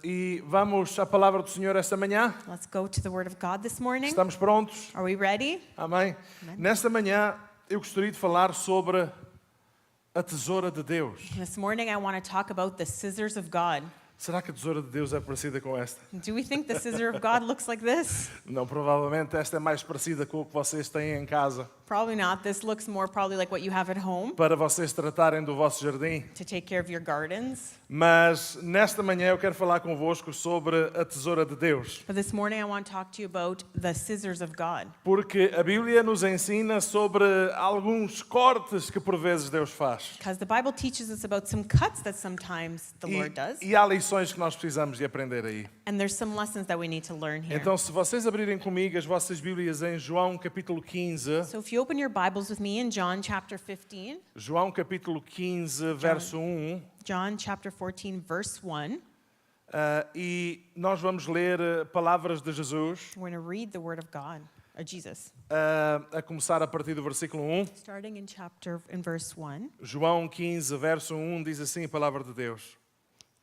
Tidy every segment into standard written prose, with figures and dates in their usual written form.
E vamos à palavra do Senhor esta manhã. Let's go to the Word of God this morning. Estamos prontos? Are we ready? Amém? Nesta manhã eu gostaria de falar sobre a tesoura de Deus. This morning I want to talk about the scissors of God. Será que a tesoura de Deus é parecida com esta? Do we think the scissor of God looks like this? Não, provavelmente esta é mais parecida com o que vocês têm em casa, Probably not. This looks more probably like what you have at home para vocês tratarem do vosso jardim. to take care of your gardens. Mas nesta manhã eu quero falar convosco sobre a tesoura de Deus. But this morning I want to talk to you about the scissors of God. Porque a Bíblia nos ensina sobre alguns cortes que por vezes Deus faz. Because the Bible teaches us about some cuts that sometimes the Lord does. E há lições que nós precisamos de aprender aí. And there's some lessons that we need to learn here. Então, se vocês abrirem comigo as vossas Bíblias em João capítulo 15, So if you open your Bibles with me in John chapter 15, João capítulo 15, verso 1, John chapter 14 verse 1, e nós vamos ler palavras de Jesus, we're going to read the word of God, or Jesus. a começar a partir do versículo 1. Starting in verse 1, João 15, verso 1 diz assim a palavra de Deus: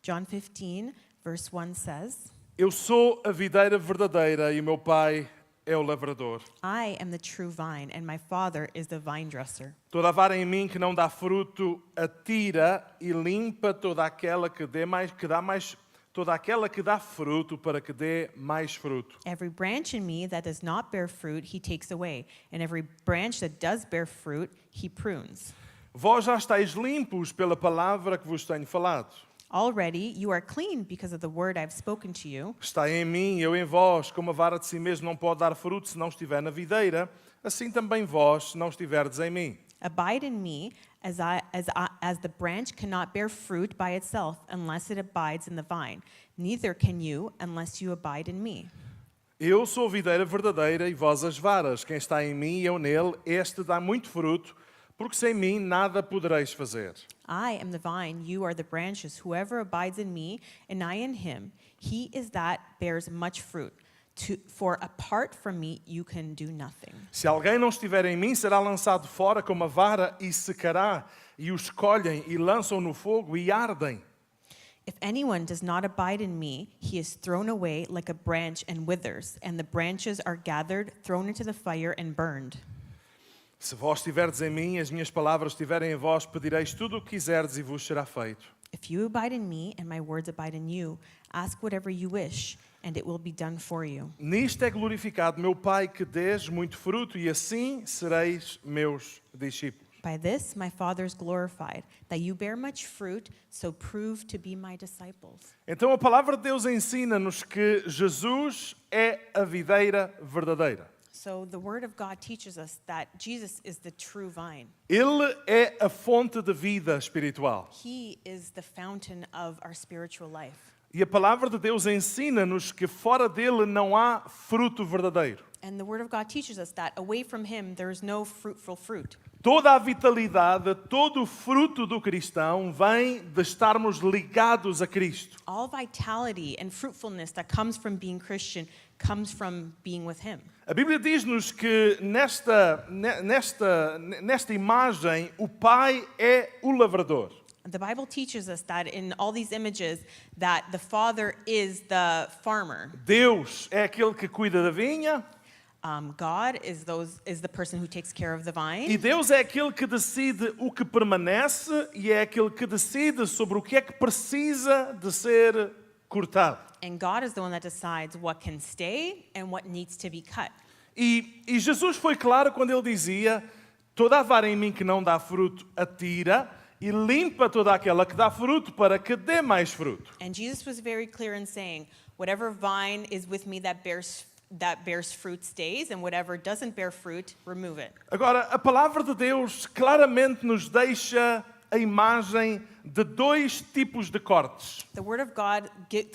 John 15 verse 1 says, Eu sou a videira verdadeira e o meu pai é o lavrador. I am the true vine, and my Father is the vine dresser. Toda a vara em mim que não dá fruto, atira e limpa toda aquela que dá fruto para que dê mais fruto. Every branch in me that does not bear fruit, he takes away, and every branch that does bear fruit, he prunes. Vós já estáis limpos pela palavra que vos tenho falado. Already you are clean because of the word I've spoken to you. Está em mim, eu em vós, como a vara de si mesmo não pode dar fruto se não estiver na videira, assim também vós, se não estiverdes em mim. Abide in me, as the branch cannot bear fruit by itself unless it abides in the vine. Neither can you unless you abide in me. Eu sou a videira verdadeira e vós as varas. Quem está em mim e eu nele, este dá muito fruto, porque sem mim nada podereis fazer. I am the vine, you are the branches. Whoever abides in me and I in him, he is that bears much fruit. For apart from me, you can do nothing. Se alguém não estiver em mim, será lançado fora como a vara e secará, e os colhem e lançam no fogo e ardem. If anyone does not abide in me, he is thrown away like a branch and withers, and the branches are gathered, thrown into the fire and burned. Se vós estiverdes em mim, as minhas palavras estiverem em vós, pedireis tudo o que quiserdes e vos será feito. If you abide in me and my words abide in you, ask whatever you wish, and it will be done for you. Nisto é glorificado meu Pai, que dês muito fruto, e assim sereis meus discípulos. By this my Father is glorified, that you bear much fruit, so prove to be my disciples. Então a palavra de Deus ensina-nos que Jesus é a videira verdadeira. So the word of God teaches us that Jesus is the true vine. Ele é a fonte de vida espiritual. He is the fountain of our spiritual life. E a palavra de Deus ensina-nos que fora dele não há fruto verdadeiro. And the word of God teaches us that away from him there is no fruitful fruit. Toda a vitalidade, todo o fruto do cristão vem de estarmos ligados a Cristo. All vitality and fruitfulness that comes from being Christian comes from being with him. A Bíblia diz-nos que nesta imagem o Pai é o lavrador. The Bible teaches us that in all these images that the Father is the farmer. Deus é aquele que cuida da vinha. God is the person who takes care of the vine. E Deus é aquele que decide o que permanece e é aquele que decide sobre o que é que precisa de ser cortado. And God is the one that decides what can stay and what needs to be cut. E Jesus foi claro quando ele dizia: toda a vara em mim que não dá fruto, atira e limpa toda aquela que dá fruto para que dê mais fruto. And Jesus was very clear in saying, whatever vine is with me that bears fruit stays, and whatever doesn't bear fruit, remove it. Agora, a palavra de Deus claramente nos deixa a imagem de dois tipos de cortes. The Word of God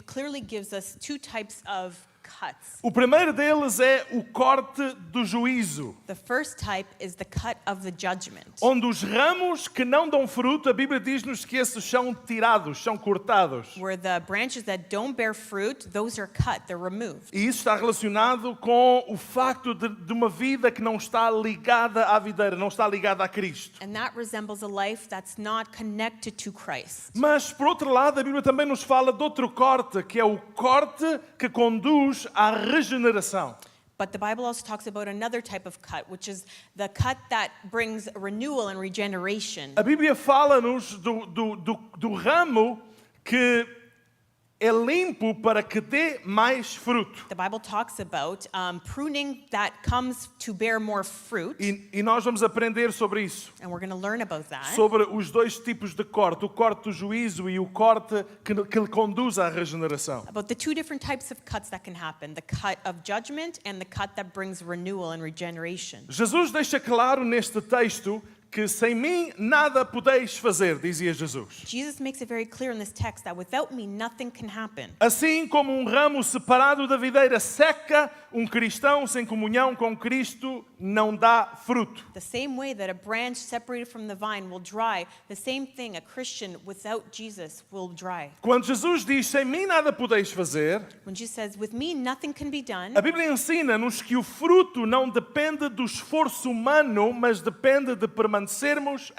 clearly gives us two types of cuts. O primeiro deles é o corte do juízo, The first type is the cut of the judgment, onde os ramos que não dão fruto, a Bíblia diz-nos que esses são tirados, são cortados. where the branches that don't bear fruit, those are cut, they're removed. E isso está relacionado com o facto de uma vida que não está ligada à videira, não está ligada a Cristo. And that resembles a life that's not connected to Christ. Mas, por outro lado, a Bíblia também nos fala de outro corte, que é o corte que conduz à regeneração. But the Bible also talks about another type of cut, which is the cut that brings renewal and regeneration. A Bíblia fala-nos do ramo que é limpo para que dê mais fruto. The Bible talks about pruning that comes to bear more fruit, E nós vamos aprender sobre isso. and we're going to learn about that. Sobre os dois tipos de corte, o corte do juízo e o corte que conduz à regeneração. About the two different types of cuts that can happen, the cut of judgment and the cut that brings renewal and regeneration. Jesus deixa claro neste texto que sem mim nada podeis fazer, dizia Jesus. Jesus makes it very clear in this text that without me, nothing can happen. Assim como um ramo separado da videira seca, um cristão sem comunhão com Cristo não dá fruto. The same way that a branch separated from the vine will dry, the same thing a Christian without Jesus will dry. Quando Jesus diz, sem mim nada podeis fazer, When Jesus says, with me, nothing can be done, a Bíblia ensina-nos que o fruto não depende do esforço humano, mas depende de permanecermos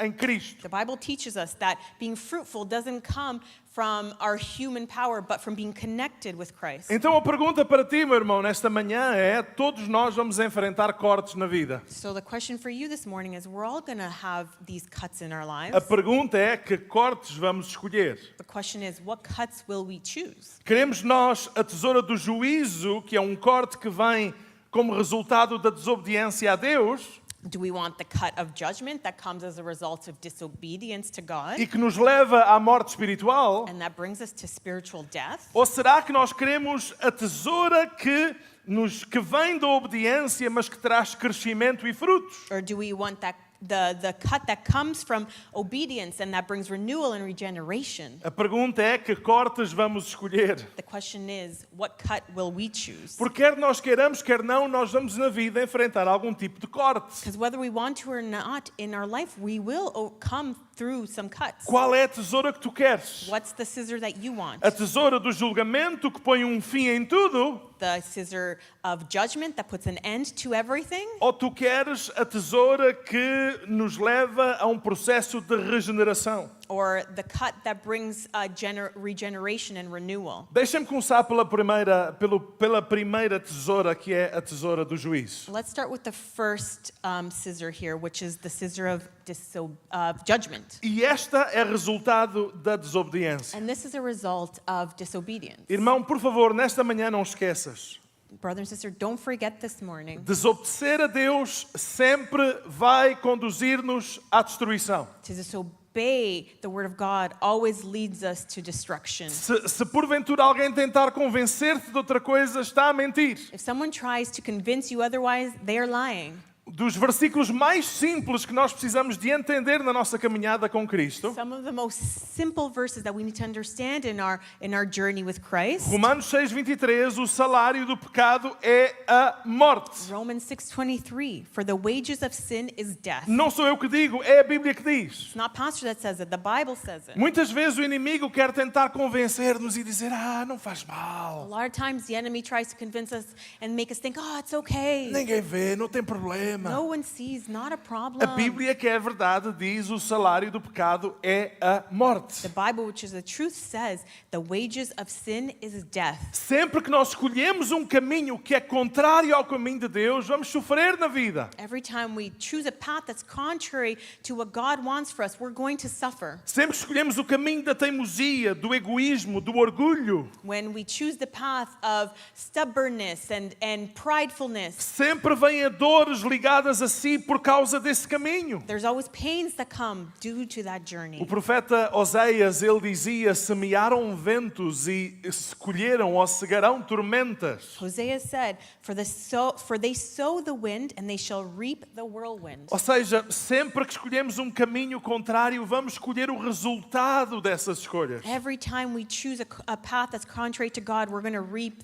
em Cristo. the Bible teaches us that being fruitful doesn't come from our human power, but from being connected with Christ. Então a pergunta para ti, meu irmão, nesta manhã é: todos nós vamos enfrentar cortes na vida. So the question for you this morning is, we're all going to have these cuts in our lives. A pergunta é: que cortes vamos escolher? The question is, what cuts will we choose? Queremos nós a tesoura do juízo, que é um corte que vem como resultado da desobediência a Deus, Do we want the cut of judgment that comes as a result of disobedience to God e que nos leva à morte espiritual? and that brings us to spiritual death? Ou será que nós queremos a tesoura que vem da obediência, mas que traz crescimento e frutos? Or do we want that the cut that comes from obedience and that brings renewal and regeneration? A pergunta é: que cortes vamos escolher? The question is, what cut will we choose? Porque quer nós queiramos, quer não, nós vamos na vida enfrentar algum tipo de corte. Because whether we want to or not, in our life, we will come through some cuts. Qual é a tesoura que tu queres? What's the scissor that you want? A tesoura do julgamento que põe um fim em tudo? The scissor of judgment that puts an end to everything? Ou tu queres a tesoura que nos leva a um processo de regeneração? Or the cut that brings regeneration and renewal? Deixa-me começar pela primeira tesoura, que é a tesoura do juízo. Let's start with the first scissor here, which is the scissor of judgment. E esta é resultado da desobediência. And this is a result of disobedience. Irmão, por favor, nesta manhã não esqueças. Brother and sister, don't forget this morning. Desobedecer a Deus sempre vai conduzir-nos à destruição. To disobey the word of God always leads us to destruction. Se porventura alguém tentar convencer-te de outra coisa, está a mentir. If someone tries to convince you otherwise, they are lying. Dos versículos mais simples que nós precisamos de entender na nossa caminhada com Cristo, Some of the most simple verses that we need to understand in our journey with Christ. Romanos 6:23, o salário do pecado é a morte. Romans 6:23, for the wages of sin is death. Não sou eu que digo, é a Bíblia que diz. It's not pastor that says it, the Bible says it. Muitas vezes o inimigo quer tentar convencer-nos e dizer, não faz A mal, lot of times the enemy tries to convince us and make us think, oh, it's okay. ninguém vê, não tem problema. No one sees, not a problem. A Bíblia, que é a verdade, diz o salário do pecado é a morte. The Bible, which is the truth, says the wages of sin is death. Sempre que nós escolhemos um caminho que é contrário ao caminho de Deus, vamos sofrer na vida. Every time we choose a path that's contrary to what God wants for us, we're going to suffer. Sempre que escolhemos o caminho da teimosia, do egoísmo, do orgulho, When we choose the path of stubbornness and pridefulness, sempre vêm a dores ligadas chegadas a si por causa desse caminho. There's always pains that come due to that journey. O profeta Oséias, ele dizia, semearam ventos e colheram ou cegarão tormentas. Hosea said, for they sow the wind and they shall reap the whirlwind. Ou seja, sempre que escolhemos um caminho contrário, vamos escolher o resultado dessas escolhas. Every time we choose a path that's contrary to God, we're going to reap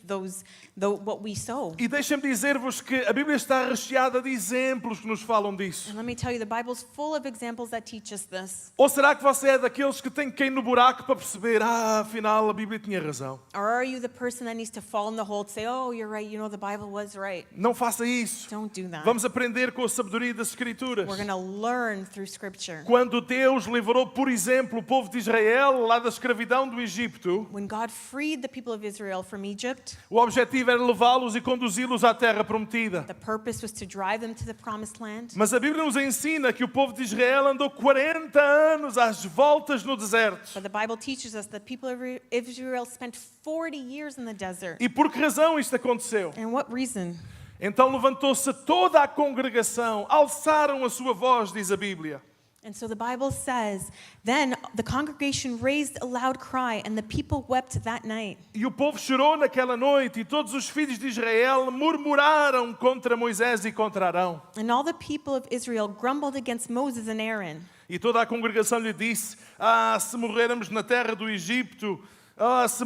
what we sow. E deixem-me dizer-vos que a Bíblia está recheada de exemplos que nos falam disso. And let me tell you, the Bible's full of examples that teach us this. Ou será que você é daqueles que tem que cair no buraco para perceber, afinal a Bíblia tinha razão? Or are you the person that needs to fall in the hole to say, oh, you're right, you know, the Bible was right? Não faça isso. Don't do that. Vamos aprender com a sabedoria das Escrituras. We're going to learn through Scripture. Quando Deus livrou, por exemplo, o povo de Israel lá da escravidão do Egito, When God freed the people of Israel from Egypt, o objetivo era levá-los e conduzi-los à terra prometida. the purpose was to drive them to the promised land. Mas a Bíblia nos ensina que o povo de Israel andou 40 anos às voltas no deserto. But the Bible teaches us that people of Israel spent 40 years in the desert. E por que razão isto aconteceu? And what reason? Então levantou-se toda a congregação, alçaram a sua voz, diz a Bíblia. And so the Bible says, then the congregation raised a loud cry, and the people wept that night. E o povo chorou naquela noite, e todos os filhos de Israel murmuraram contra Moisés e contra Arão. And all the people of Israel grumbled against Moses and Aaron. E toda a congregação lhe disse, se morrermos na terra do Egito, se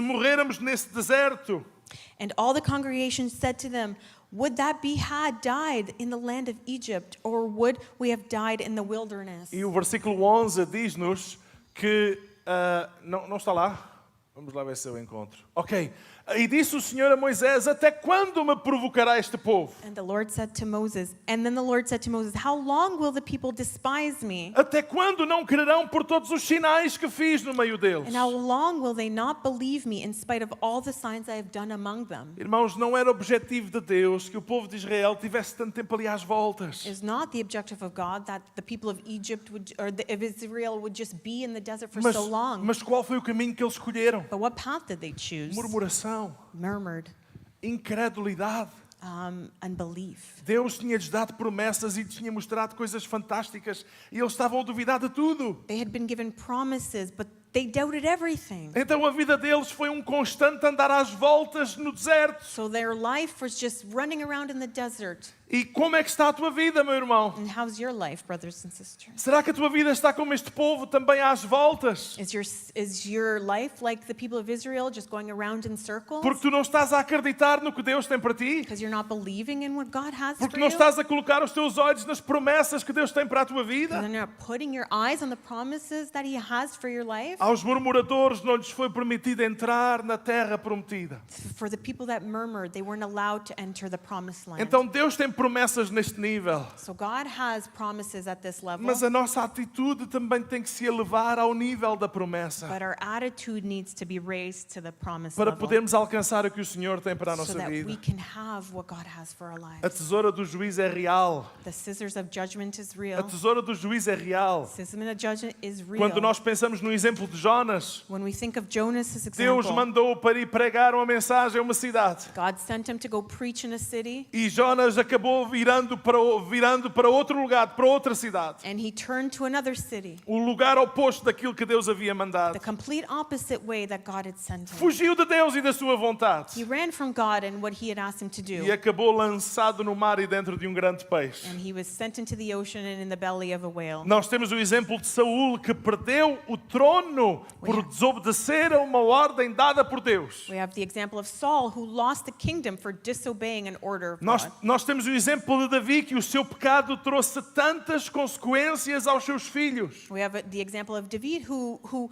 morrermos nesse deserto. And all the congregation said to them, would that we had died in the land of Egypt, or would we have died in the wilderness? E o versículo 11 diz-nos que... não está lá? Vamos lá ver se eu encontro. Ok. E disse o Senhor a Moisés, até quando me provocará este povo? And the Lord said to Moses, and then the Lord said to Moses, how long will the people despise me? Até quando não crerão por todos os sinais que fiz no meio deles? And how long will they not believe me in spite of all the signs I have done among them? Irmãos, não era objetivo de Deus que o povo de Israel tivesse tanto tempo ali às voltas. Is not the objective of God that the people of Egypt of Israel would just be in the desert for Mas, so long. mas qual foi o caminho que eles escolheram? But what path did they choose? Murmuração, Murmured, incredulidade. unbelief. Deus tinha-lhes dado promessas e tinha mostrado coisas fantásticas e eles estavam a duvidar de tudo. They had been given promises, but they doubted everything. Então a vida deles foi um constante andar às voltas no deserto. So their life was just running around in the desert. E como é que está a tua vida, meu irmão? And how's your life, brothers and sisters? Será que a tua vida está como este povo também às voltas? Is your life like the people of Israel, just going around in circles? Porque tu não estás a acreditar no que Deus tem para ti? Because you're not believing in what God has Porque for não you? estás a colocar os teus olhos nas promessas que Deus tem para a tua vida? And you're not putting your eyes on the promises that He has for your life? Aos murmuradores não lhes foi permitido entrar na terra prometida. For the people that murmured, they weren't allowed to enter the promised land. Então Deus tem promessas neste nível. So God has promises at this level, Mas a nossa atitude também tem que se elevar ao nível da promessa. but our attitude needs to be raised to the promised Para level podermos alcançar o que o Senhor tem para a so nossa that we vida. can have what God has for our A lives. tesoura do juiz é real. The scissors of judgment is A real. tesoura do juiz é real. Scissors of judgment is real. Quando nós pensamos no exemplo de Jonas, When we think of Jonas's Deus example, mandou para ir pregar uma mensagem a uma cidade. God sent him to go preach in a city, E Jonas acabou virando para outro lugar, para outra cidade. and he turned to another city, O lugar oposto daquilo que Deus havia the mandado. complete opposite way that God had sent him. Fugiu de Deus e da sua vontade. He ran from God and what He had asked him to E do, acabou lançado no mar e dentro de um grande peixe. and he was sent into the ocean and in the belly of a whale. Nós temos o exemplo de Saul que perdeu o trono por desobedecer a uma ordem dada por Deus. We have the example of Saul, who lost the kingdom for disobeying an order of God. Nós temos o exemplo de Davi que o seu pecado trouxe tantas consequências aos seus filhos. We have the example of David, who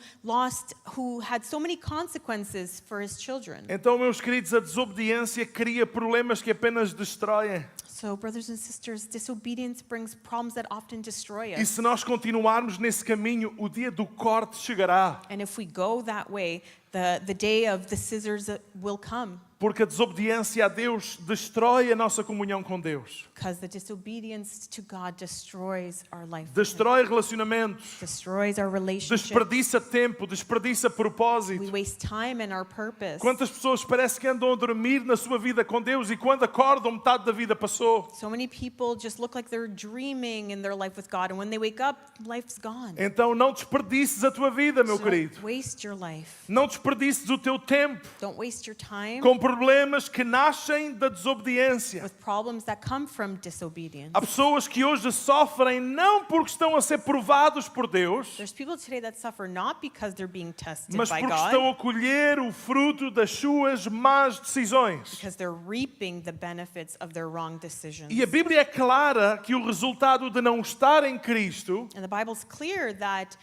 had so many consequences for his children. Então, meus queridos, a desobediência cria problemas que apenas destroem. So, brothers and sisters, disobedience brings problems that often destroy E us. se nós continuarmos nesse caminho, o dia do corte chegará. And if we go that way, The day of the scissors will come. Porque a desobediência a Deus destrói a nossa comunhão com Deus. Because the disobedience to God destroys our life. with Him, Destrói relacionamentos. destroys our relationship. Desperdiça tempo, desperdiça We propósito. waste time and our purpose. Quantas pessoas parece que andam a dormir na sua vida com Deus e quando acordam metade da vida passou. So many people just look like they're dreaming in their life with God, and when they wake up, life's gone. Então não desperdices a tua vida, meu So querido. don't waste your life. Não desperdices o teu tempo Don't waste your time com problemas que nascem da desobediência. with problems that come from disobedience. Há pessoas que hoje sofrem não porque estão a ser provados por Deus, There's people today that suffer not because they're being tested mas by porque God, estão a colher o fruto das suas más decisões. because they're reaping the benefits of their wrong decisions. E a Bíblia é clara que o resultado de não estar em Cristo And the Bible's clear that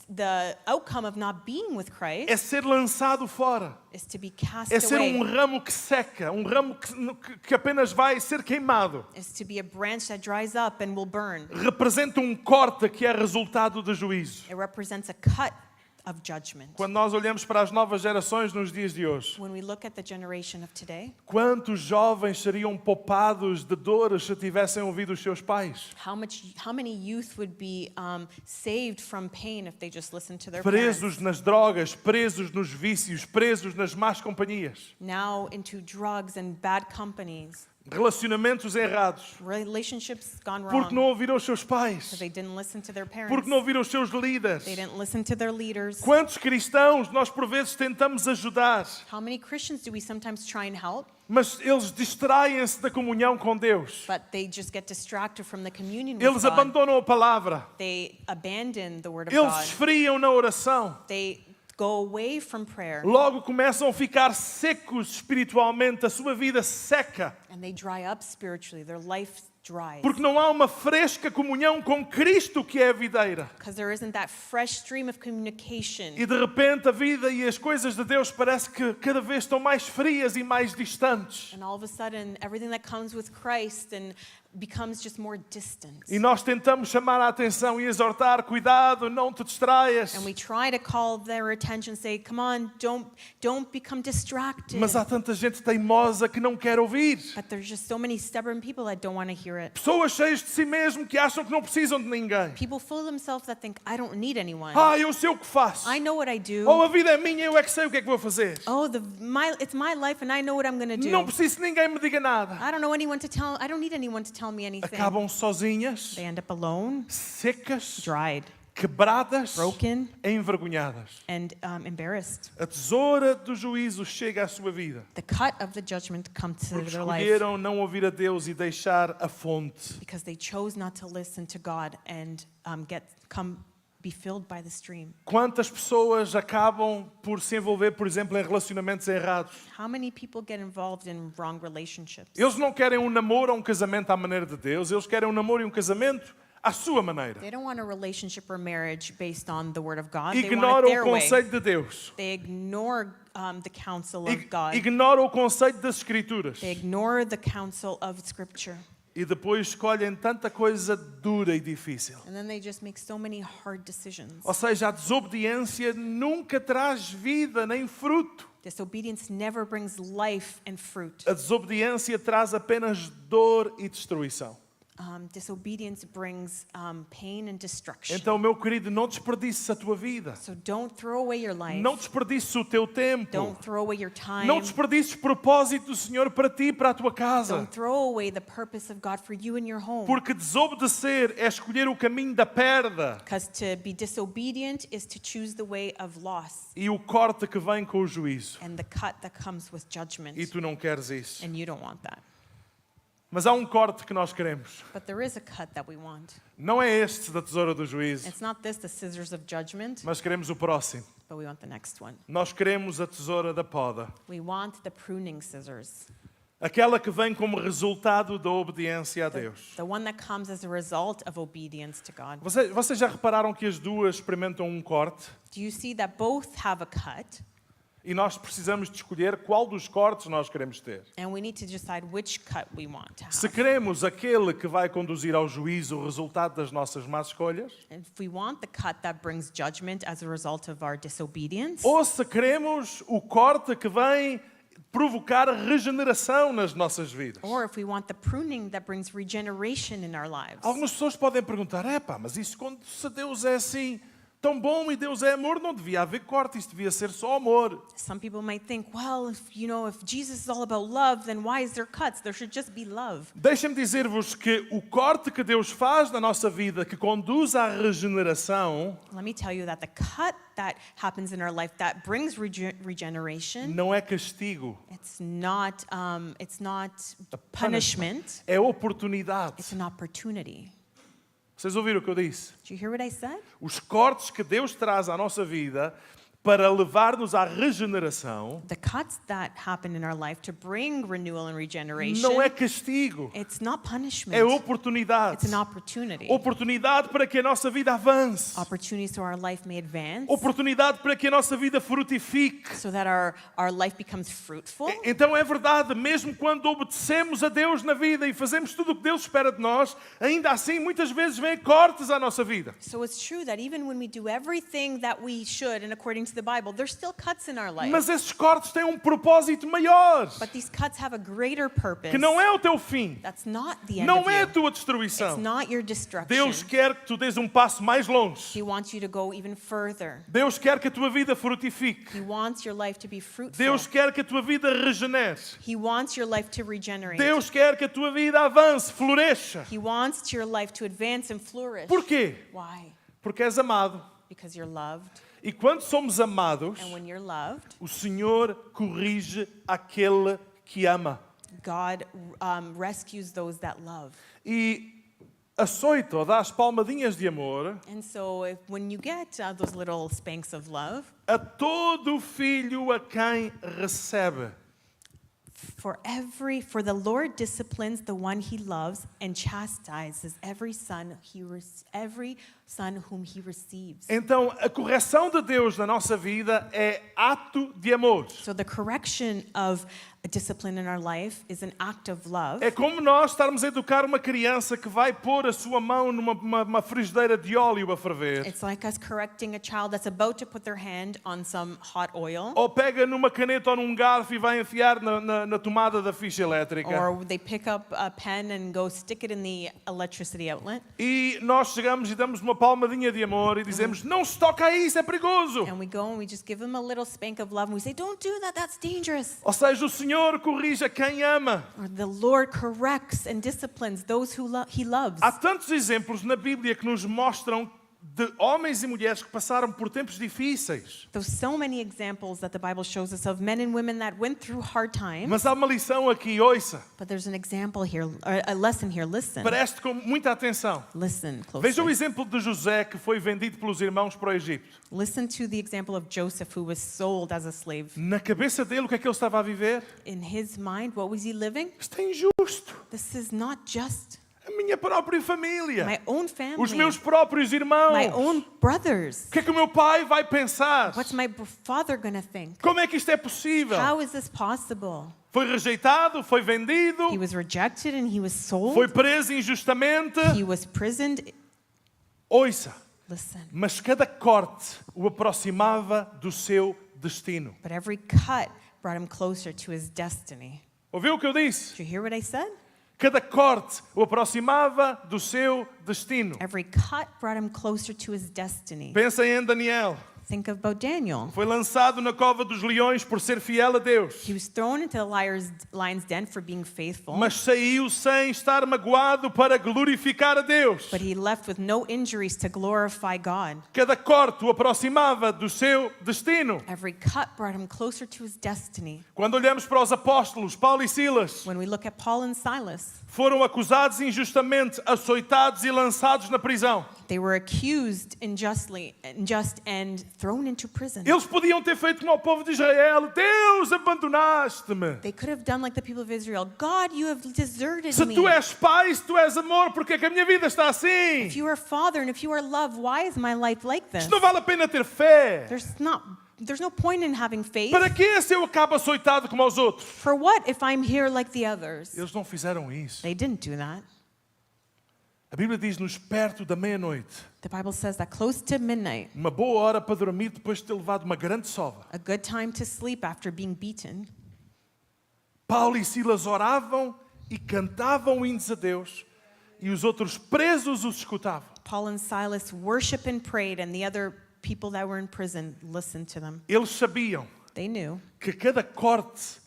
the outcome of not being with Christ é ser lançado fora. is to be cast É ser away, ramo que seca, ramo que apenas vai ser queimado. is to be a branch that dries up and will burn. Representa corte que é resultado de juízo. It represents a cut of judgment. Quando nós olhamos para as novas gerações nos dias de hoje, When we look at the generation of today, quantos jovens seriam poupados de dores se tivessem ouvido os seus pais? how many youth would be saved from pain if they just listened to their parents? Presos nas drogas, presos nos vícios, presos nas más companhias, Now into drugs and bad companies, relacionamentos errados, relationships gone porque não wrong ouviram os seus because pais, they didn't listen to their parents. porque não ouviram os seus líderes. They didn't listen to their leaders. Quantos cristãos nós por vezes tentamos ajudar, How many Christians do we sometimes try and help, mas eles distraem-se da comunhão com Deus. but they just get distracted from the communion with Eles God? abandonam a palavra. They abandon the word of Eles God. esfriam na oração. They go away from prayer Logo começam a ficar secos espiritualmente, a sua vida seca, and they dry up spiritually. Their life dries porque não há uma fresca comunhão com Cristo que é a videira. because there isn't that fresh stream of communication. E de repente a vida e as coisas de Deus parece que cada vez estão mais frias e mais distantes. And all of a sudden, everything that comes with Christ and becomes just more distant. E nós tentamos chamar a atenção e exortar, cuidado, não te distraias. And we try to call their attention, say, "Come on, don't become distracted." Mas há tanta gente teimosa que não quer ouvir. But there's just so many stubborn people that don't want to hear it. Pessoas cheias de si mesmo que acham que não precisam de ninguém. People full of themselves that think, "I don't need anyone. Eu sei o que faço. I know what I do. Ou a vida é minha, eu é que sei o que é que vou fazer. Oh, it's my life and I know what I'm going to do. Não preciso que ninguém me diga nada. I don't need anyone to tell me anything." Acabam sozinhas, They end up alone, secas, dried, quebradas, broken, envergonhadas. and embarrassed. A tesoura do juízo chega à sua vida. The cut of the judgment comes to Porque their life escolheram não ouvir a Deus e deixar a fonte. because they chose not to listen to God and be filled by the stream. Quantas pessoas acabam por se envolver, por exemplo, em relacionamentos errados? How many people get involved in wrong relationships? Eles não querem um namoro ou um casamento à maneira de Deus, eles querem um namoro e um casamento à sua maneira. They don't want a relationship or marriage based on the word of God. They want it Ignoram their o way. conselho de Deus. They ignore the counsel of God. Ignoram o conselho das Escrituras. They ignore the counsel of Scripture. E depois escolhem tanta coisa dura e difícil. And then they just make so many hard decisions. Ou seja, a desobediência nunca traz vida nem fruto. Disobedience never brings life and fruit. A desobediência traz apenas dor e destruição. Disobedience brings pain and destruction. Então, meu querido, não desperdices a tua vida. So don't throw away your life. Não desperdices o teu tempo. Don't throw away your time. Não desperdices o propósito do Senhor para ti e para a tua casa. Don't throw away the purpose of God for you and your home. Porque desobedecer é escolher o caminho da perda Because to be disobedient is to choose the way of loss e o corte que vem com o juízo. and the cut that comes with judgment. E tu não queres isso. And you don't want that. Mas há corte que nós queremos. But there is a cut that we want. Não é este da tesoura do juízo, It's not this, the scissors of judgment, mas queremos o próximo. but we want the next one. Nós queremos a tesoura da poda. We want the pruning scissors. Aquela que vem como resultado da obediência a Deus. The one that comes as a result of obedience to God. Vocês já repararam que as duas experimentam corte? Do you see that both have a cut? E nós precisamos de escolher qual dos cortes nós queremos ter. And we need to decide which cut we want to Se have. queremos aquele que vai conduzir ao juízo o resultado das nossas más escolhas, And if we want the cut that brings judgment as a result of our disobedience, ou se queremos o corte que vem provocar regeneração nas nossas vidas. or if we want the pruning that brings regeneration in our lives. Algumas pessoas podem perguntar, mas isso quando se Deus é assim tão bom e Deus é amor, não devia haver corte, isso devia ser só amor. Some people might think, well, if Jesus is all about love, then why is there cuts? There should just be love. Deixem-me dizer-vos que o corte que Deus faz na nossa vida, que conduz à regeneração, Let me tell you that the cut that happens in our life that brings regeneration, não é castigo, it's not punishment, é oportunidade. it's an opportunity. Vocês ouviram o que eu disse? Did you hear what I said? Os cortes que Deus traz à nossa vida para levar-nos à regeneração The cuts that happen in our life to bring renewal and regeneration, não é castigo, it's not punishment. é oportunidade. It's an opportunity. Oportunidade para que a nossa vida avance. Opportunities so our life may advance, Oportunidade para que a nossa vida frutifique. so that our life becomes fruitful. Então é verdade, mesmo quando obedecemos a Deus na vida e fazemos tudo o que Deus espera de nós, ainda assim muitas vezes vêm cortes à nossa vida. So it's true that even when we do everything that we should and according to the Bible, there's still cuts in our life. Mas esses cortes têm um propósito maior, But these cuts have a greater purpose. que não é o teu fim, That's not the end não of é a you. tua It's destruição. not your destruction. Deus quer que tu dês um passo mais longe. He wants you to go even further. Deus quer que a tua vida frutifique. He wants your life to be fruitful. Deus quer que a tua vida regenere. He wants your life to regenerate. Deus quer que a tua vida avance, floresça. He wants your life to advance and flourish. Por quê? Why? Porque és amado. Because you're loved. E quando somos amados, And when you're loved, o Senhor corrige aquele que ama. God rescues those that love. E açoita ou dá as palmadinhas de amor And so when you get those little spanks of love, a todo filho a quem recebe. for the Lord disciplines the one he loves and chastises every son whom he receives. Então, a correção de Deus na nossa vida é ato de amor. So the correction of a discipline in our life is an act of love. É como nós estarmos a educar uma criança que vai pôr a sua mão numa frigideira de óleo a ferver. It's like us correcting a child that's about to put their hand on some hot oil, Ou pega numa caneta ou num garfo e vai enfiar na tomada da ficha elétrica. or they pick up a pen and go stick it in the electricity outlet. E nós chegamos e damos uma palmadinha de amor e dizemos, não se toca a isso, é perigoso. And we go and we just give them a little spank of love and we say, don't do that, that's dangerous. Ou seja, o Senhor corrige a quem ama. Or the Lord corrects and disciplines those who he loves. Há tantos exemplos na Bíblia que nos mostram de homens e mulheres que passaram por tempos difíceis. There's so many examples that the Bible shows us of men and women that went through hard times. Mas há uma lição aqui, ouça. But there's an example here, or a lesson here. Listen. Preste com muita atenção. Listen Veja o closely. exemplo de José que foi vendido pelos irmãos para o Egito. Listen to the example of Joseph, who was sold as a slave. Na cabeça dele, o que é que ele estava a viver? In his mind, what was he living? Isto é injusto. This is not just. A minha própria família. My own family. Os meus próprios irmãos. My own brothers. O que é que o meu pai vai pensar? What's my father going to think? Como é que isto é possível? How is this possible? Foi rejeitado, foi vendido, He was rejected and he was sold. foi preso injustamente. He was prisoned. Ouça, Listen. mas cada corte o aproximava do seu destino. But every cut brought him closer to his destiny. Ouviu o que eu disse? Did you hear what I said? Cada corte o aproximava do seu destino. Every cut brought him closer to his destiny. Pensa em Daniel. Think about Daniel. Foi lançado na cova dos leões por ser fiel a Deus. He was thrown into the lion's den for being faithful, Mas saiu sem estar magoado para glorificar a Deus. but he left with no injuries to glorify God. Cada corte o aproximava do seu destino. Every cut brought him closer to his destiny. Quando olhamos para os apóstolos, Paulo e Silas, When we look at Paul and Silas, foram acusados injustamente, açoitados e lançados na prisão. they were accused unjustly and thrown into prison. Eles podiam ter feito como ao povo de Israel: Deus, abandonaste-me. They could have done like the people of Israel. God, you have deserted Se me. tu és pai, se tu és amor, porque é que a minha vida está assim? If you are Father and if you are love, why is my life like this? Isto não vale a pena ter fé. There's not there's no point in having faith. Para que se eu acabo açoitado como aos outros? For what if I'm here like the others? Eles não fizeram isso. They didn't do that. A Bíblia diz-nos perto da meia-noite, The Bible says that close to midnight, uma boa hora para dormir depois de ter levado uma grande sova. a good time to sleep after being beaten, Paulo e Silas oravam e cantavam hinos a Deus e os outros presos os escutavam. Paul and Silas worshiped and prayed, and the other people that were in prison listened to them. Eles sabiam They knew que cada corte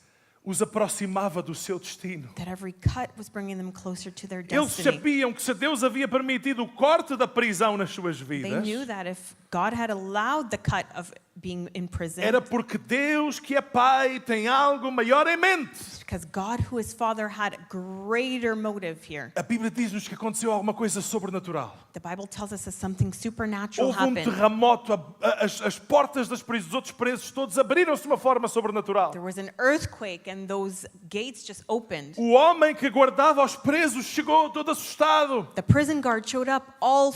os aproximava do seu destino. that every cut was bringing them closer to their Eles destiny. sabiam que se Deus havia permitido o corte da prisão nas suas They vidas, knew that if God had allowed the cut of being in prison, era porque Deus, que é Pai, tem algo maior em mente. because God, who is Father, had greater motive here. A Bíblia diz-nos que aconteceu alguma coisa sobrenatural. The Bible tells us that something supernatural Houve happened. terremoto, as portas das prisões, os outros presos todos abriram-se de uma forma sobrenatural. There was an earthquake, and those gates just opened. O homem que guardava os presos chegou todo assustado. The prison guard showed up all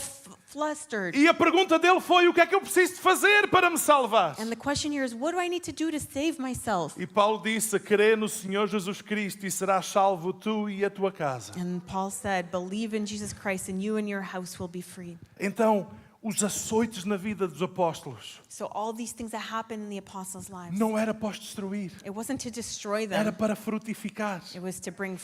flustered. E a pergunta dele foi: o que é que eu preciso de fazer para me salvar? And the question here is, what do I need to do to save myself? E Paulo disse: crê no Senhor Jesus Cristo e serás salvo tu e a tua casa. And Paul said, believe in Jesus Christ and you and your house will be freed. Então, os açoites na vida dos apóstolos So all these things that happened in the apostles' lives, não era para os destruir, it wasn't to destroy era them. para frutificar. It was to bring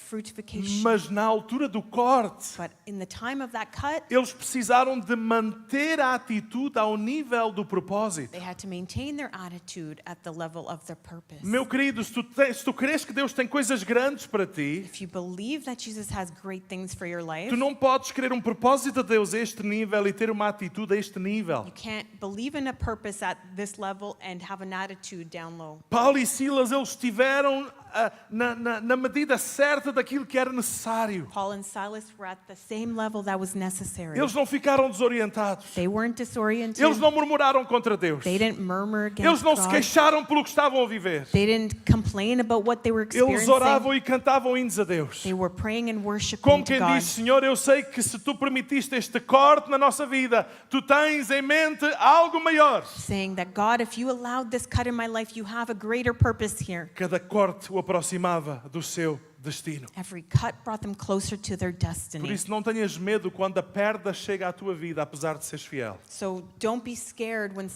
fruitification. Mas na altura do corte, But in the time of that cut, eles precisaram de manter a atitude ao nível do propósito. they had to maintain their attitude at the level of their purpose. Meu querido, se tu crees que Deus tem coisas grandes para ti, If you believe that Jesus has great things for your life, tu não podes querer um propósito de Deus a este nível e ter uma atitude a este nível. you can't believe in a purpose at this level and have an attitude down low. Paulo e Silas, eles estiveram na medida certa daquilo que era necessário. Paul and Silas were at the same level that was necessary. Eles não ficaram desorientados. They weren't disoriented. Eles não murmuraram contra Deus. They didn't murmur against Eles não se God. queixaram pelo que estavam a viver. They didn't complain about what they were Eles experiencing. oravam e cantavam hinos a Deus. They were praying and worshiping Como to quem God. diz: Senhor, eu sei que se tu permitiste este corte na nossa vida, tu tens em mente algo maior. Saying that, God, if you allowed this cut in my life, you have a greater purpose here. Cada corte o aproximava do seu destino. Every cut brought them closer to their Por destiny. isso, não tenhas medo quando a perda chega à tua vida, apesar de seres fiel. So don't be scared when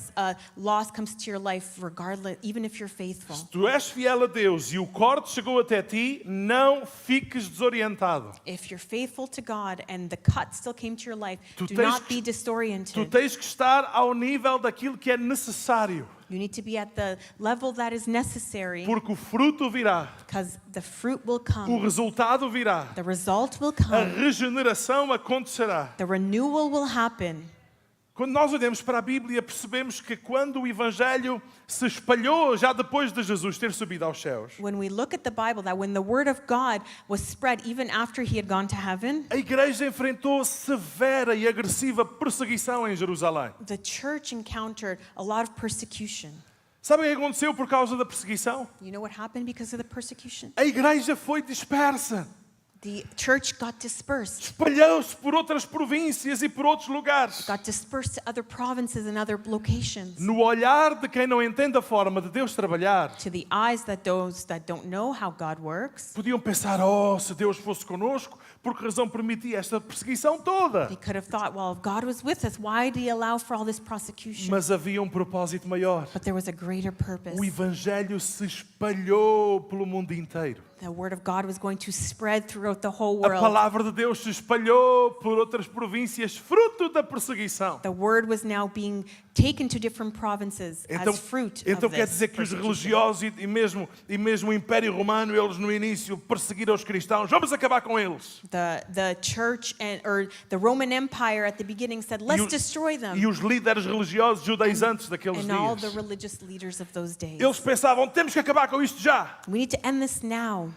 loss comes to your life, regardless, even if you're faithful. Se tu és fiel a Deus e o corte chegou até ti, não fiques desorientado. If you're faithful to God and the cut still came to your life, Tu do tens not que- be Tu disoriented. tens que estar ao nível daquilo que é necessário, You need to be at the level that is necessary, porque o fruto virá, because the fruit will o come, resultado virá, the result will a come, regeneração acontecerá. the renewal will happen. Quando nós olhamos para a Bíblia, percebemos que quando o Evangelho se espalhou, já depois de Jesus ter subido aos céus, When we look at the Bible, that when the word of God was spread even after he had gone to heaven, a igreja enfrentou severa e agressiva perseguição em Jerusalém. the church encountered a lot of persecution. Sabe o que aconteceu por causa da perseguição? You know what happened because of the persecution? A igreja foi dispersa, The church got dispersed. espalhou-se por outras províncias e por outros lugares. Got dispersed to other provinces and other locations. No olhar de quem não entende a forma de Deus trabalhar, To the eyes that those that don't know how God works, podiam pensar: oh, se Deus fosse conosco, por que razão permitia esta perseguição toda? they could have thought, well, if God was with us, why did he allow for all this prosecution? Mas havia um propósito maior. But there was a greater purpose. O Evangelho se espalhou pelo mundo inteiro. The word of God was going to spread throughout the whole A world. palavra de Deus se espalhou por outras províncias, fruto da perseguição. The word was now being taken to different provinces Então, as fruit então of quer this dizer que os persecution. religiosos e mesmo o Império Romano, eles no início perseguiram os cristãos. Vamos acabar com eles. The church or the Roman Empire at the beginning said, let's destroy them. E os líderes religiosos judaizantes daqueles And all the dias, religious leaders of those days. eles pensavam: temos que acabar com isto já. We need to end this now,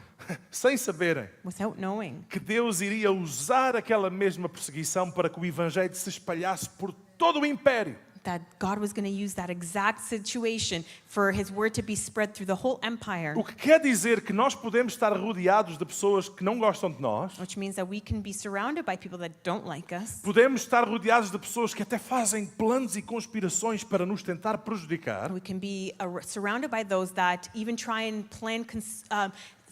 Sem saberem without knowing que Deus iria usar aquela mesma perseguição para que o Evangelho se espalhasse por todo o Império. that God was going to use that exact situation for his word to be spread through the whole empire. O que quer dizer que nós podemos estar rodeados de pessoas que não gostam de nós. Which means that we can be surrounded by people that don't like us. Podemos estar rodeados de pessoas que até fazem planos e conspirações para nos tentar prejudicar. We can be surrounded by those that even try and plan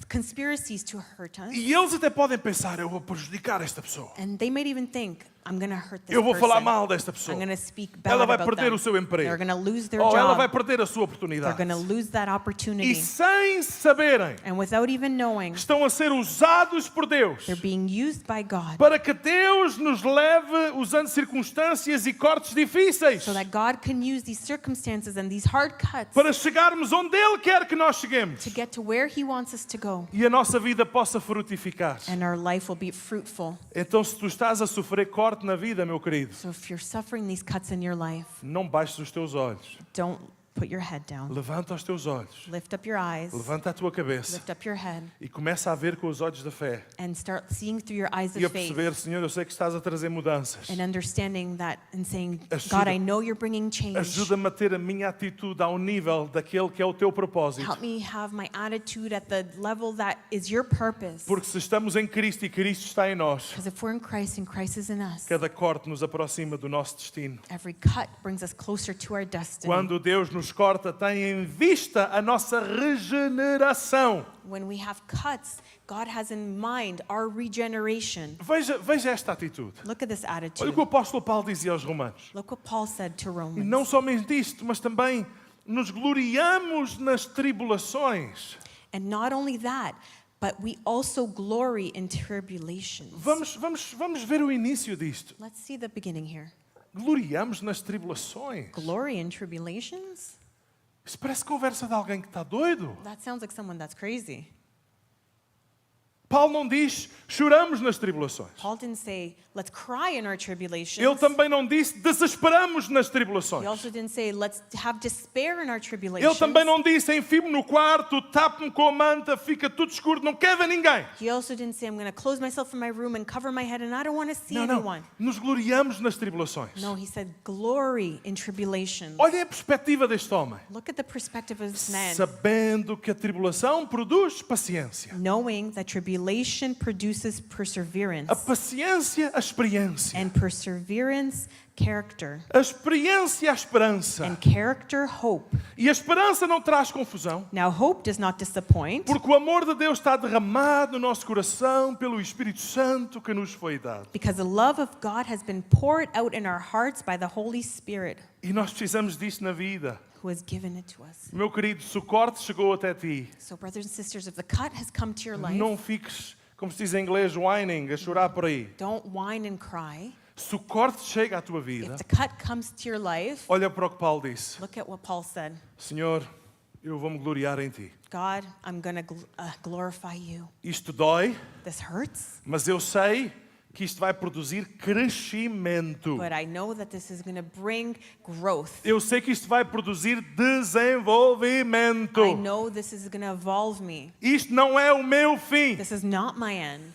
conspiracies to hurt us. E eles até podem pensar, eu vou prejudicar esta pessoa. And they might even think, I'm going to hurt this Eu vou person. falar mal desta pessoa. I'm going to speak bad Ela vai about perder them. o seu emprego. They're going to lose their Ou ela vai job. perder a sua They're oportunidade. going to lose that opportunity. E sem saberem, And without even knowing, estão a ser usados por Deus they're being used by God para que Deus nos leve usando circunstâncias e cortes difíceis so that God can use these circumstances and these hard cuts para chegarmos onde Ele quer que nós cheguemos to get to where He wants us to go. e a nossa vida possa frutificar. And our life will be fruitful. Então, se tu estás a sofrer corte na vida, meu querido, So if you're suffering these cuts in your life, não baixes os teus olhos. don't put your head down. Levanta os teus olhos. Lift up your eyes. Levanta a tua cabeça Lift up your head. e começa a ver com os olhos da fé And start seeing through your eyes e a of faith. perceber, Senhor, eu sei que estás a trazer mudanças. And understanding that and saying, Ajuda- God, I know you're bringing change. Ajuda-me a ter a minha atitude ao nível daquele que é o teu propósito. Help me have my attitude at the level that is your purpose. Porque se estamos em Cristo e Cristo está em nós, Because if we're in Christ and Christ is in us, cada corte nos aproxima do nosso destino. every cut brings us closer to our destiny. Quando Deus nos corta, tem em vista a nossa regeneração. When we have cuts, God has in mind our regeneration. Veja esta atitude. Look at this Olha attitude. o que o apóstolo Paulo dizia aos romanos. Look what Paul said to E Romans. não somente isto, mas também nos gloriamos nas tribulações. And not only that, but we also glory in tribulations. Vamos ver o início disto. Let's see the beginning here. Gloriamos nas tribulações. Glory in tribulations? Isso parece conversa de alguém que está doido. That sounds like someone that's crazy. Paulo não diz choramos nas tribulações. Paul didn't say, let's cry in our tribulations. Ele também não disse desesperamos nas tribulações. He also didn't say, let's have despair in our Ele tribulations. também não disse enfio-me no quarto, tapo-me com a manta, fica tudo escuro, não quer ver ninguém. He also didn't say, I'm going to close myself in my room and cover my head and I don't want to see Não, anyone. não. Nos gloriamos nas tribulações. No, he said, glory in tribulations. Olhem a perspectiva deste homem. Look at the perspective of this man. Sabendo que a tribulação produz paciência. Knowing that tribulation produces perseverance. A paciência, a experiência. And perseverance, character. A experiência, a esperança. And character, hope. E a esperança não traz confusão. Now, hope does not disappoint. Porque o amor de Deus está derramado no nosso coração pelo Espírito Santo que nos foi dado. Because the love of God has been poured out in our hearts by the Holy Spirit E nós precisamos disso na vida. who has given it to us. Meu querido, se o corte chegou até ti, So, brothers and sisters, if the cut has come to your life, não fiques, como se diz em inglês, whining, a chorar por aí. don't whine and cry. Se o corte chega à tua vida, If the cut comes to your life, olha para o que Paulo disse. look at what Paul said. Senhor, eu vou-me gloriar em ti. God, I'm going to glorify you. Isto dói, This hurts, mas eu sei que isto vai produzir crescimento. but I know that this is going to bring growth. Eu sei que isto vai produzir desenvolvimento. I know this is going to evolve me. Isto não é o meu fim. This is not my end.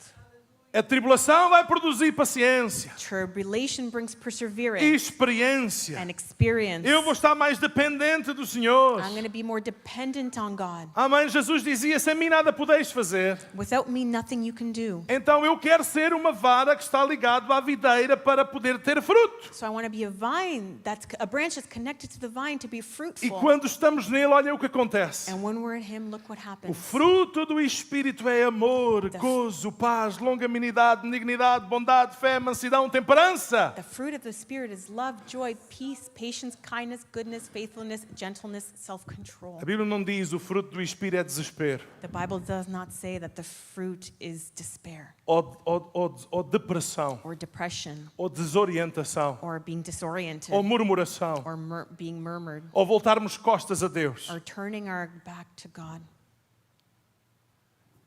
A tribulação vai produzir paciência Tribulation brings e perseverance experiência. and experience. Eu vou estar mais dependente do Senhor. I'm going to be more dependent on God. Amém. Jesus dizia, sem mim nada podeis fazer. Without me, nothing you can do. Então eu quero ser uma vara que está ligado à videira para poder ter fruto. So I want to be a vine, a branch that's connected to the vine to be E fruitful. quando estamos nele, olha o que acontece. And when we're in Him, look what O happens. fruto do Espírito é amor, gozo, paz, longanimidade, benignidade, bondade, fé, mansidão, temperança. The fruit of the Spirit is love, joy, peace, patience, kindness, goodness, faithfulness, gentleness, self-control. A Bíblia não diz o fruto do Espírito é desespero The Bible does not say that the fruit is despair ou depressão or depression ou desorientação or being disoriented ou murmuração or being murmured ou voltarmos costas a Deus. or turning our back to God.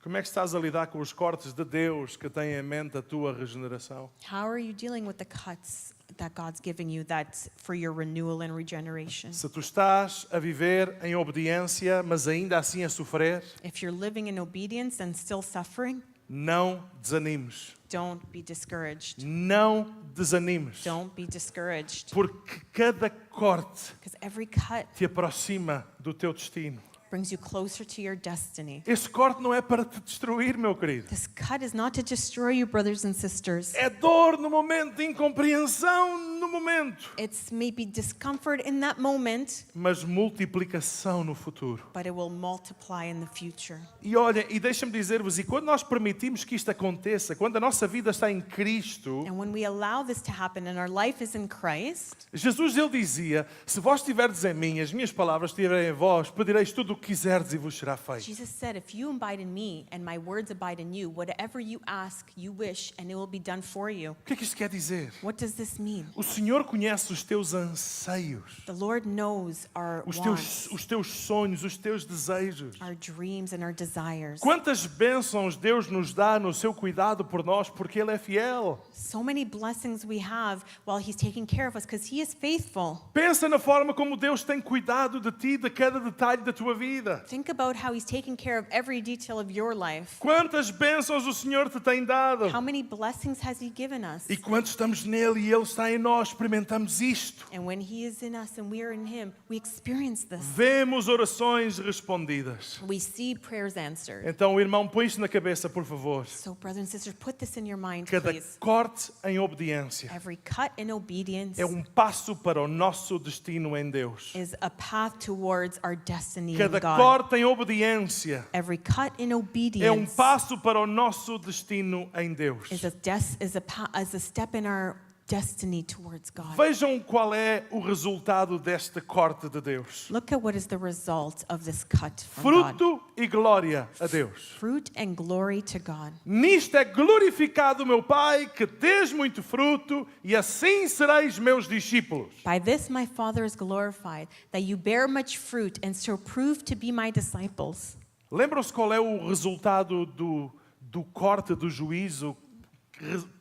Como é que estás a lidar com os cortes de Deus que têm em mente a tua regeneração? How are you dealing with the cuts that God's giving you that's for your renewal and regeneration? Se tu estás a viver em obediência, mas ainda assim a sofrer, If you're living in obedience and still suffering, Não desanimes. Don't be discouraged. Não desanimes. Don't be discouraged. Porque cada corte Because every cut te aproxima do teu destino. brings you closer to your destiny. Esse corte não é para te destruir, meu querido. This cut is not to destroy you, brothers and sisters. É dor no momento, incompreensão no momento, It's maybe discomfort in that moment, mas multiplicação no futuro. but it will multiply in the future. E olha, e deixa-me dizer-vos, e quando nós permitimos que isto aconteça, quando a nossa vida está em Cristo, And when we allow this to happen and our life is in Christ, Jesus, ele dizia, se vós estiverdes em mim, as minhas palavras estiverem em vós, pedireis tudo o que quiserdes e vos será feito. Jesus said, if you abide in me and my words abide in you, whatever you ask, you wish, and it will be done for you. O que é que isto quer dizer? What does this mean? O Senhor conhece os teus anseios, The Lord knows our os wants, teus sonhos, os teus desejos. our dreams, and our desires. Quantas bênçãos Deus nos dá no seu cuidado por nós, porque Ele é fiel. So many blessings we have while He's taking care of us because He is faithful. Pensa na forma como Deus tem cuidado de ti, de cada detalhe da tua vida. Think about how He's taking care of every detail of your life. Quantas bênçãos o Senhor te tem dado. How many blessings has He given us? E quando estamos nele e Ele está em nós, experimentamos isto. And when He is in us and we are in Him, we experience this. Vemos orações respondidas. We see prayers answered. Então, irmão, põe isto na cabeça, por favor. So, brothers and sisters, put this in your mind, Cada please. corte em obediência Every cut in obedience é passo para o nosso destino em Deus. is a path towards our destiny in Cada God. corte em obediência Every cut in é obedience passo para o nosso destino em Deus. is a step in our destiny towards God. Vejam qual é o resultado deste corte de Deus. Look at what is the result of this cut from God. Fruto e glória a Deus. Fruit and glory to God. Nisto é glorificado o meu Pai, que tens muito fruto, e assim sereis meus discípulos. By this my Father is glorified, that you bear much fruit and so prove to be my disciples. Lembram-se qual é o resultado do corte do juízo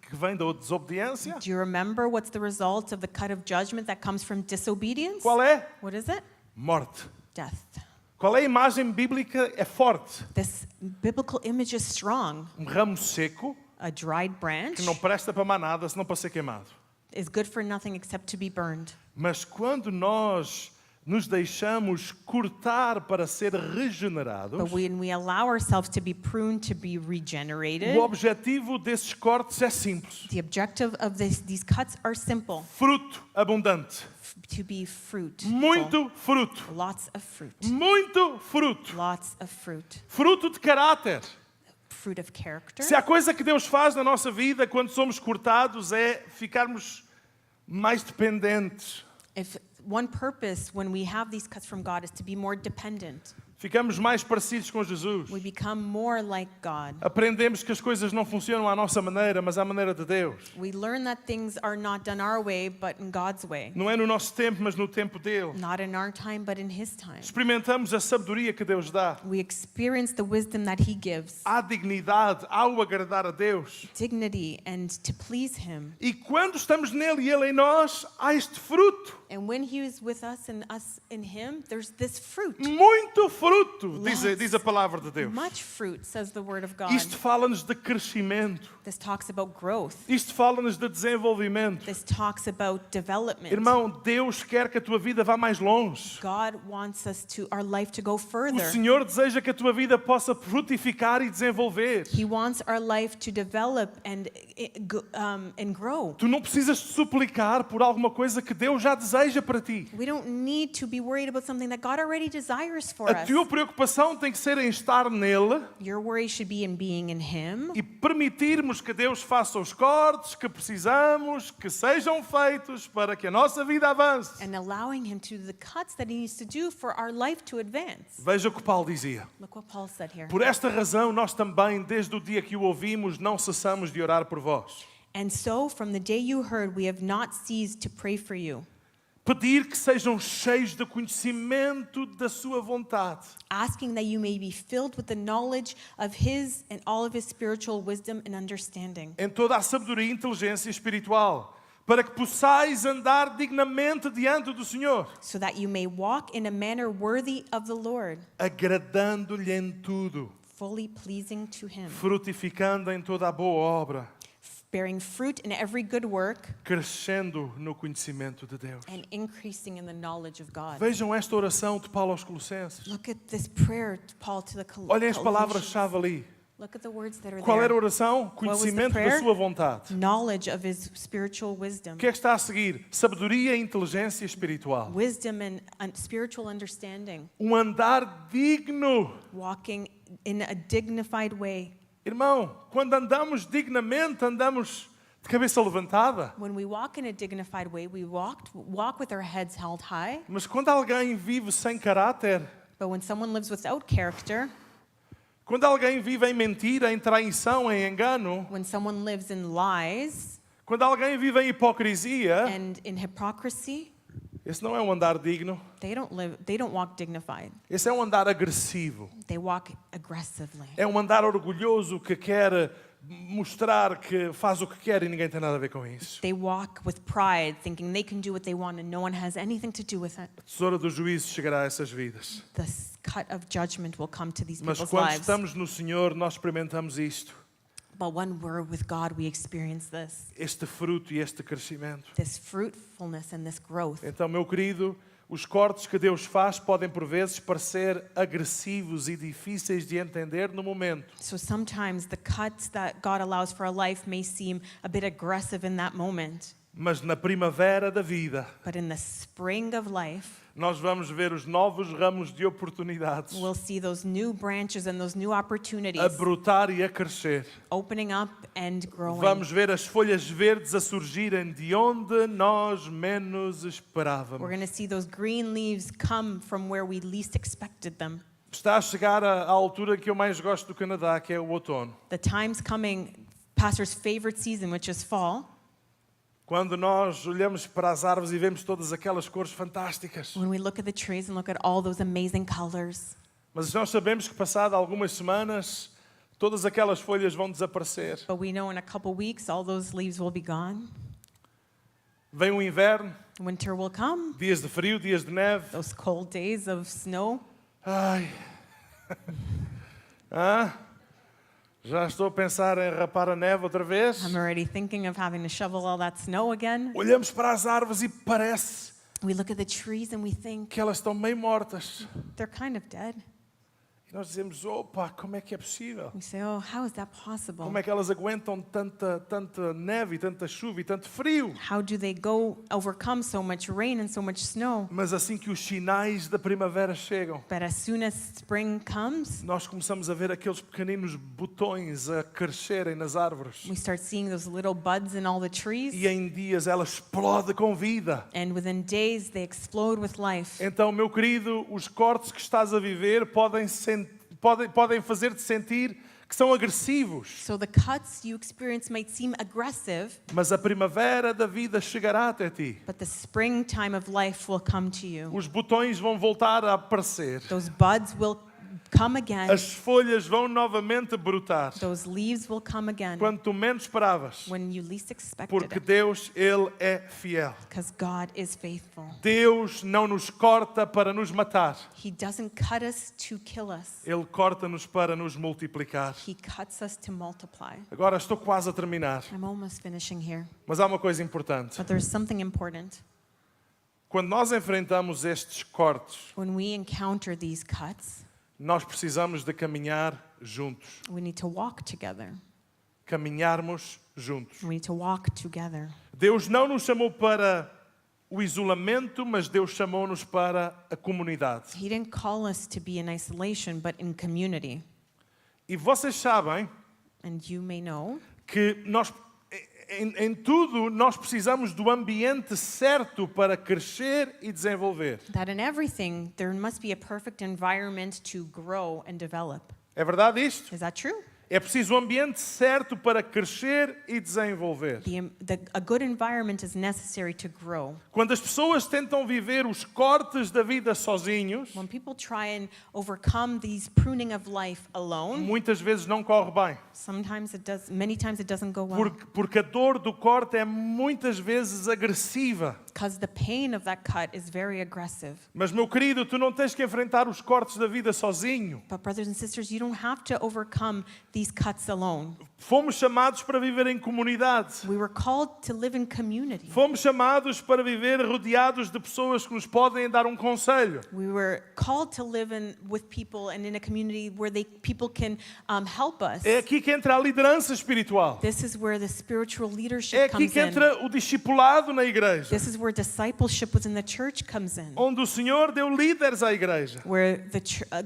que vem da desobediência? Do you remember what's the result of the cut of judgment that comes from disobedience? Qual é? What is it? Morte. Death. Qual é a imagem bíblica? É forte. This biblical image is strong. Ramo seco, A dried branch que não presta para mais nada, senão para ser queimado. is good for nothing except to be burned. Mas quando nós nos deixamos cortar para ser regenerados, But when we allow ourselves to be pruned, to be regenerated, o objetivo desses cortes é simples. the objective of these cuts are simple. Fruto abundante. To be fruit. Muito fruto. Lots of fruit. Muito fruto. Lots of fruit. Fruto de caráter. Fruit of character. Se há coisa que Deus faz na nossa vida quando somos cortados é ficarmos mais dependentes. If one purpose when we have these cuts from God is to be more dependent. Ficamos mais parecidos com Jesus. We become more like God. Aprendemos que as coisas não funcionam à nossa maneira, mas à maneira de Deus. We learn that things are not done our way, but in God's way. Não é no nosso tempo, mas no tempo dele. Not in our time, but in His time. Experimentamos a sabedoria que Deus dá. We experience the wisdom that He gives, Há dignidade ao agradar a Deus. dignity, and to please Him. E quando estamos nele e ele em nós, há este fruto. And when He is with us and us in Him, there's this fruit. Muito fruto, diz a palavra de Deus. Much fruit, says the Word of God. Isto fala-nos de crescimento. This talks about growth. Isto fala-nos de desenvolvimento. This talks about development. Irmão, Deus quer que a tua vida vá mais longe. God wants our life to go O further. Senhor deseja que a tua vida possa frutificar e desenvolver. He wants our life to develop and grow. Tu não precisas te suplicar por alguma coisa que Deus já deseja para ti. We don't need to be worried about something that God already desires for A us. tua preocupação tem que ser em estar nele Your worry should be in being in Him e permitirmos que Deus faça os cortes que precisamos, que sejam feitos para que a nossa vida avance. and allowing Him to do the cuts that He needs to do for our life to advance. Veja o que Paulo dizia. Look what Paul said here. Por esta razão, nós também, desde o dia que o ouvimos, não cessamos de orar por vós. And so, from the day you heard, we have not ceased to pray for you, Pedir que sejam cheios de conhecimento da sua vontade. asking that you may be filled with the knowledge of His and all of His spiritual wisdom and understanding, Em toda a sabedoria e inteligência espiritual, para que possais andar dignamente diante do Senhor, so that you may walk in a manner worthy of the Lord, agradando-lhe em tudo. fully pleasing to Him, frutificando em toda a boa obra, bearing fruit in every good work, crescendo no conhecimento de Deus. and increasing in the knowledge of God. Vejam esta oração de Paulo aos Colossenses. Look at this prayer, Paul, to the Olhem as Colossians. palavras-chave ali. Look at the words that are Qual era a there. oração? was the Conhecimento da prayer? sua vontade. Knowledge of His spiritual wisdom. O que é que está a seguir? Sabedoria e inteligência espiritual. Wisdom and spiritual understanding. Andar digno. Walking in a dignified way. Irmão, quando andamos dignamente, andamos de cabeça levantada. When we walk in a dignified way, we walk with our heads held high. Mas quando alguém vive sem caráter, But when someone lives without character, quando alguém vive em mentira, em traição, em engano, when someone lives in lies quando alguém vive em hipocrisia, and in hypocrisy, esse não é um andar digno. they don't walk dignified. Esse é um andar agressivo. They walk aggressively. É um andar orgulhoso que quer mostrar que faz o que quer e ninguém tem nada a ver com isso. They walk with pride, thinking they can do what they want and no one has anything to do with it. A tesoura do juízo chegará a essas vidas. The cut of judgment will come to these Mas people's quando lives. estamos no Senhor, nós experimentamos isto. But when we're with God, we experience this Este fruto e este crescimento. fruitfulness and this growth. Então, meu querido, os cortes que Deus faz podem por vezes parecer agressivos e difíceis de entender no momento. So sometimes the cuts that God allows for a life may seem a bit aggressive in that moment, Mas na primavera da vida, but in the spring of life, nós vamos ver os novos ramos de oportunidades we'll see those new branches and those new opportunities a brotar e a crescer. opening up and growing. Vamos ver as folhas verdes a surgirem de onde nós menos We're esperávamos. going to see those green leaves come from where we least expected them. Está a chegar à altura que eu mais gosto do Canadá, que é o outono. The time's coming, Pastor's favorite season, which is fall. Quando nós olhamos para as árvores e vemos todas aquelas cores fantásticas. When we look at the trees and look at all those amazing colors. Mas nós sabemos que passado algumas semanas, todas aquelas folhas vão desaparecer. But we know in a couple weeks, all those leaves will be gone. Vem o inverno, Winter will come. dias de frio, dias de neve. Those cold days of snow. Ai. Já estou a pensar em rapar a neve outra vez. I'm already thinking of having to shovel all that snow again. Olhamos para as árvores e parece We look at the trees and we think que elas estão meio mortas. they're kind of dead. E nós dizemos, opa, como é que é possível? We say, oh, how is that possible? Como é que elas aguentam tanta neve, e tanta chuva e tanto frio? How do they overcome so much rain and so much snow? Mas assim que os sinais da primavera chegam, But as soon as spring comes, nós começamos a ver aqueles pequeninos botões a crescerem nas árvores. we start seeing those little buds in all the trees. E em dias ela explode com vida. And within days, they explode with life. Então, meu querido, os cortes que estás a viver podem fazer-te sentir que são agressivos. So the cuts you experience might seem aggressive, Mas a primavera da vida chegará até ti. but the springtime of life will come to you. Os botões vão voltar a aparecer. Those buds will come again. As folhas vão novamente brotar. Those leaves will come again Quando tu menos esperavas. when you least expected Porque it. Deus, Ele é fiel. Because God is faithful. Deus não nos corta para nos matar. He doesn't cut us to kill us. Ele corta-nos para nos multiplicar. He cuts us to multiply. Agora estou quase a terminar. I'm almost finishing here. Mas há uma coisa importante. But there's something important. Quando nós enfrentamos estes cortes, When we encounter these cuts, nós precisamos de caminhar juntos. we need to walk together. Caminharmos juntos. We need to walk together. Deus não nos chamou para o isolamento, mas Deus chamou-nos para a comunidade. He didn't call us to be in isolation, but in community. E vocês sabem And you may know que nós, em tudo, nós precisamos do ambiente certo para crescer e desenvolver. that in everything, there must be a perfect environment to grow and develop. É verdade isto? Is that true? É preciso o ambiente certo para crescer e desenvolver. A good environment is necessary to grow. Quando as pessoas tentam viver os cortes da vida sozinhos, When people try and overcome these pruning of life alone, muitas vezes não corre bem. many times it doesn't go well. Porque a dor do corte é muitas vezes agressiva. because the pain of that cut is very aggressive. Mas, meu querido, tu não tens que enfrentar os cortes da vida sozinho. But brothers and sisters, you don't have to overcome these cuts alone. Fomos chamados para viver em comunidade. We were called to live in community. Fomos chamados para viver rodeados de pessoas que nos podem dar conselho. We were called to live with people and in a community where people can help us. É aqui que entra a liderança espiritual. This is where the spiritual É leadership aqui comes que in. entra o discipulado na igreja. This is where discipleship within the church comes in. Onde o Senhor deu líderes à igreja. Where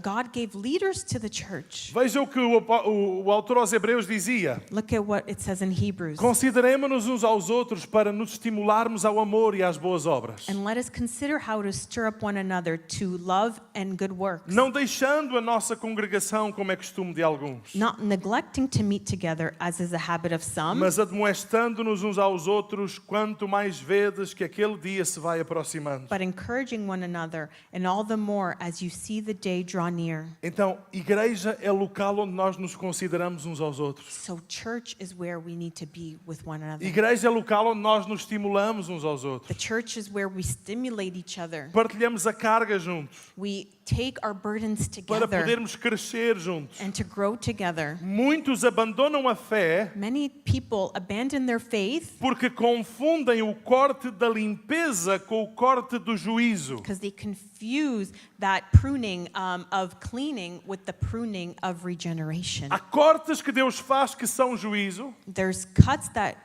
God gave leaders to the church. Veja o que o autor aos Hebreus dizia. Look at what it says in Hebrews. Consideremos-nos uns aos outros para nos estimularmos ao amor e às boas obras. And let us consider how to stir up one another to love and good works. Não deixando a nossa congregação como é costume de alguns, Not neglecting to meet together as is the habit of some, mas admoestando-nos uns aos outros quanto mais vedes que aquele dia se vai aproximando. but encouraging one another, and all the more as you see the day draw near. Então, igreja é o local onde nós nos consideramos uns aos outros. So church is where we need to be with one another. Igreja é o local onde nós nos estimulamos uns aos The outros. church is where we stimulate each other. Partilhamos a carga juntos We take our burdens para together podermos crescer juntos. and to grow together. Muitos abandonam a fé Many people abandon their faith porque confundem o corte da limpeza com o corte do juízo. because they confuse that pruning of cleaning with the pruning of regeneration. Há cortes que Deus faz que são juízo, There's cuts that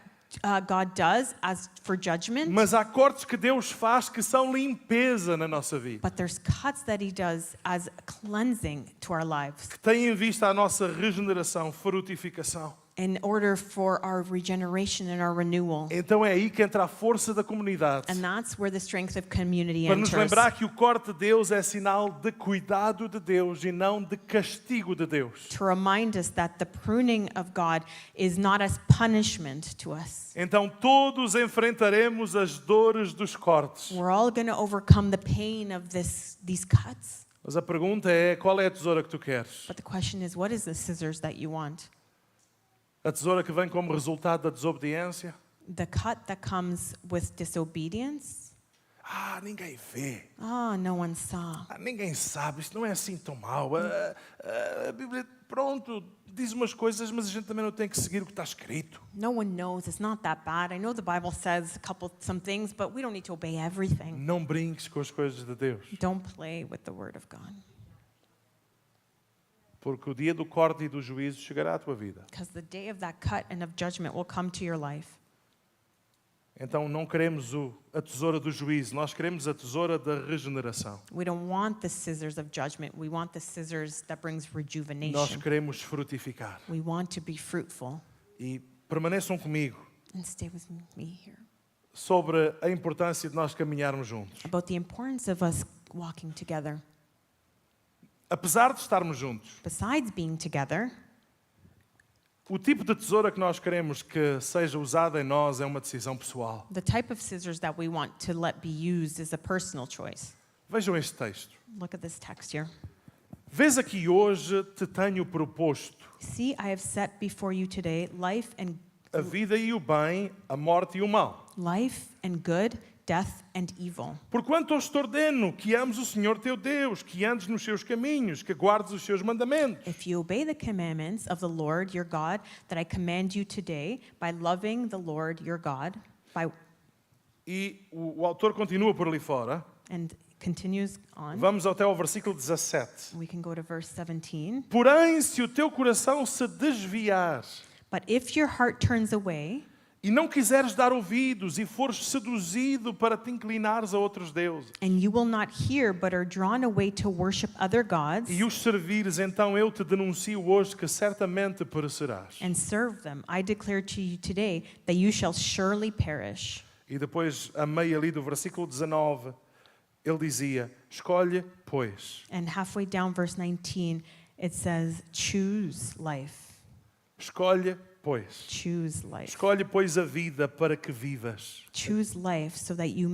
God does as for judgment, mas há cortes que Deus faz que são limpeza na nossa vida, but there's cuts that He does as cleansing to our lives que têm em vista a nossa regeneração, frutificação. in order for our regeneration and our renewal. Então é aí que entra a força da comunidade, And that's where the strength of community para nos enters. lembrar que o corte de Deus é sinal de cuidado de Deus e não de castigo de Deus. To remind us that the pruning of God is not as punishment to us. Então todos enfrentaremos as dores dos cortes. We're all going to overcome the pain of these cuts. Mas a pergunta é, qual é a tesoura que tu queres? But the question is, what is the scissors that you want? A tesoura que vem como resultado da desobediência? The cut that comes with disobedience? Ninguém vê. Oh, no one saw. Ninguém sabe, isto não é assim tão mau. A Bíblia, pronto, diz umas coisas, mas a gente também não tem que seguir o que está escrito. No one knows. It's not that bad. I know the Bible says some things, but we don't need to obey everything. Não brinques com as coisas de Deus, Don't play with the word of God. porque o dia do corte e do juízo chegará à tua vida. Because the day of that cut and of judgment will come to your life. Então não queremos a tesoura do juízo, nós queremos a tesoura da regeneração. We don't want the scissors of judgment. We want the scissors that brings Nós rejuvenation. queremos frutificar. We want to be fruitful. E permaneçam comigo And stay with me here. sobre a importância de nós caminharmos juntos. About the importance of us walking together. Apesar de estarmos juntos, Besides being together, o tipo de tesoura que nós queremos que seja usada em nós é uma decisão pessoal. the type of scissors that we want to let be used is a personal choice. Vejam este texto. Look at this text here. Vês aqui hoje te tenho proposto See, I have set before you today life and a vida e o bem, a morte e o mal. good, death and evil. Porquanto eu te ordeno que ames o Senhor teu Deus, que andes nos seus caminhos, que guardes os seus mandamentos. If you obey the commandments of the Lord your God that I command you today by loving the Lord your God, E o autor continua por ali fora. and continues on. Vamos até ao versículo 17. We can go to verse 17. Porém, se o teu coração se desviar But if your heart turns away e não quiseres dar ouvidos e fores seduzido para te inclinares a outros deuses and you will not hear but are drawn away to worship other gods e os servires, então eu te denuncio hoje que certamente perecerás. and serve them, I declare to you today that you shall surely perish. E depois, a meio ali do versículo 19, ele dizia, escolhe, pois. And halfway down verse 19 it says choose life. Escolhe, pois. Choose life. Escolhe, pois, a vida para que vivas. Choose life so that you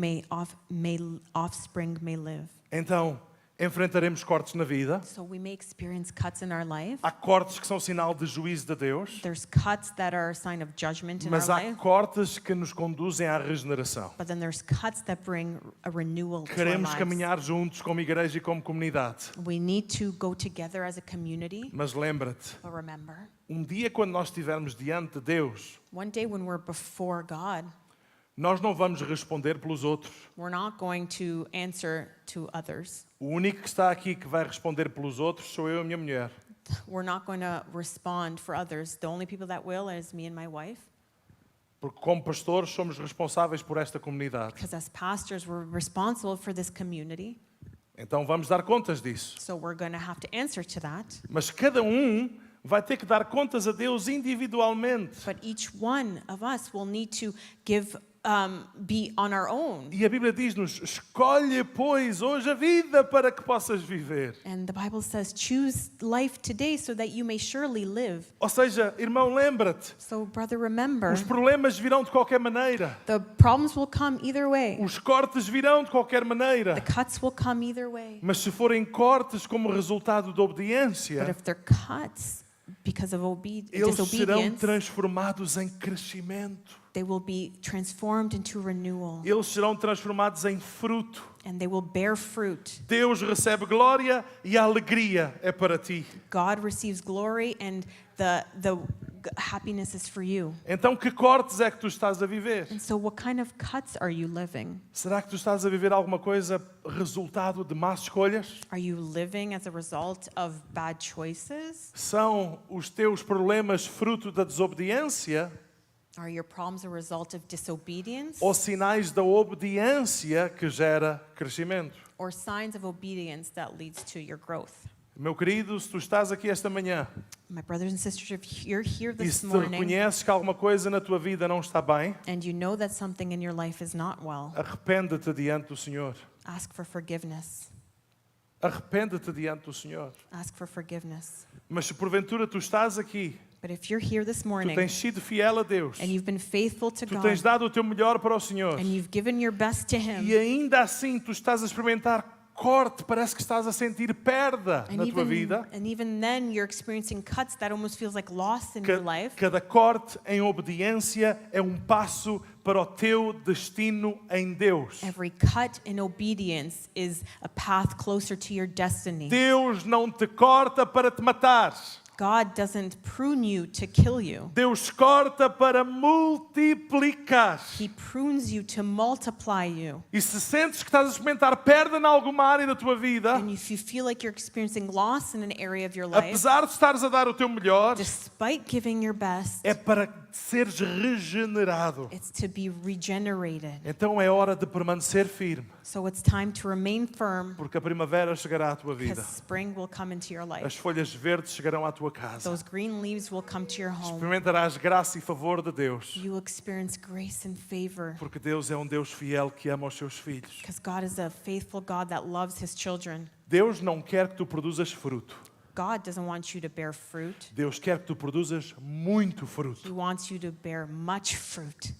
offspring may live. Então, enfrentaremos cortes na vida. So we may experience cuts in our life. Há cortes que são sinal de juízo de Deus, There's cuts that are a sign of judgment in our mas há life. cortes que nos conduzem à regeneração. But then there's cuts that bring a renewal to our Queremos lives. caminhar juntos como igreja e como comunidade. We need to go together as a community. Mas lembra-te, But remember, dia quando nós estivermos diante de Deus, one day when we're before God, nós não vamos responder pelos outros. we're not going to answer to others. O único que está aqui que vai responder pelos outros sou eu e a minha mulher. We're not going to respond for others. The only people that will is me and my wife. Porque como pastores somos responsáveis por esta comunidade. Because as pastors, we're responsible for this community. Então vamos dar contas disso. So we're going to have to answer to that. Mas cada vai ter que dar contas a Deus individualmente. But each one of us will need to be on our own. E a Bíblia diz-nos, escolhe, pois, hoje a vida para que possas viver. And the Bible says, choose life today so that you may surely live. Ou seja, irmão, lembra-te, So, brother, remember, os problemas virão de qualquer maneira. the problems will come either way. Os cortes virão de qualquer maneira. The cuts will come either way. Mas se forem cortes como resultado da But obediência, if they're cuts because of eles serão disobedience, transformados em crescimento. they will be transformed into renewal. Eles serão transformados em fruto. And they will bear fruit. Deus recebe glória e a alegria é para ti. God receives glory and the happiness is for you. Então que cortes é que tu estás a viver? And so what kind of cuts are you living? Será que tu estás a viver alguma coisa resultado de más escolhas? Are you living as a result of bad choices? São os teus problemas fruto da desobediência Are your problems a result of disobedience ou sinais da obediência que gera crescimento? or signs of obedience that leads to your growth? Meu querido, se tu estás aqui esta manhã My brothers and sisters, if you're here e this se te morning reconheces que alguma coisa na tua vida não está bem, and you know that something in your life is not well, arrepende-te diante do Senhor. ask for forgiveness. Arrepende-te diante do Senhor. Ask for forgiveness. Mas se porventura tu estás aqui, But if you're here this tu morning tens sido fiel a Deus, and you've been faithful to tu tens God dado o teu melhor para o Senhor, and you've given your best to Him, e ainda assim tu estás a experimentar corte, parece que estás a sentir perda na tua vida, and even then you're experiencing cuts that almost feels like loss in your life. cada corte em obediência é passo para o teu destino em Deus. Every cut in obedience is a path closer to your destiny. Deus não te corta para te matar. God doesn't prune you to kill you. Deus corta para multiplicar. He prunes you to multiply you. E se sentes que estás a experimentar perda em alguma área da tua vida, And if you feel like you're experiencing loss in an area of your life, apesar de estares a dar o teu melhor, despite giving your best, é para seres regenerado. it's to be regenerated. Então é hora de permanecer firme, So it's time to remain firm porque a primavera chegará à tua because vida. spring will come into your life. As folhas verdes chegarão à tua casa. Those green leaves will come to your home. Experimentarás graça e favor de Deus, You will experience grace and favor porque Deus é Deus fiel que ama os seus filhos. because God is a faithful God that loves His children. Deus não quer que tu produzas fruto. God doesn't want you to bear fruit. Deus quer que tu produzas muito fruto. He wants you to bear much fruit.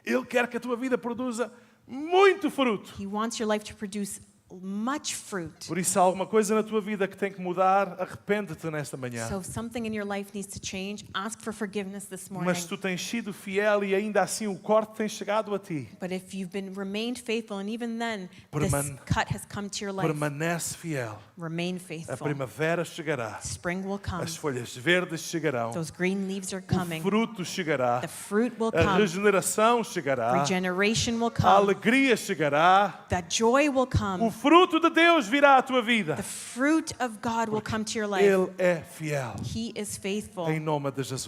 Ele quer que a tua vida produza muito fruto. He wants your life to produce much fruit. Por isso, há alguma coisa na tua vida que tem que mudar, arrepende-te nesta manhã. So if something in your life needs to change, ask for forgiveness this morning. Mas se tu tens sido fiel e ainda assim o corte tem chegado a ti, But if you've remained faithful and even then this cut has come to your life, permanece fiel. remain A faithful. primavera chegará. Spring will come. As folhas verdes chegarão. Those green leaves are O coming. fruto chegará. The fruit will A come. regeneração chegará. Regeneration will A come. alegria chegará. That joy will O come. fruto de Deus virá à tua vida. The fruit of God will come to your life. Ele é fiel. He is faithful. Em nome de Jesus.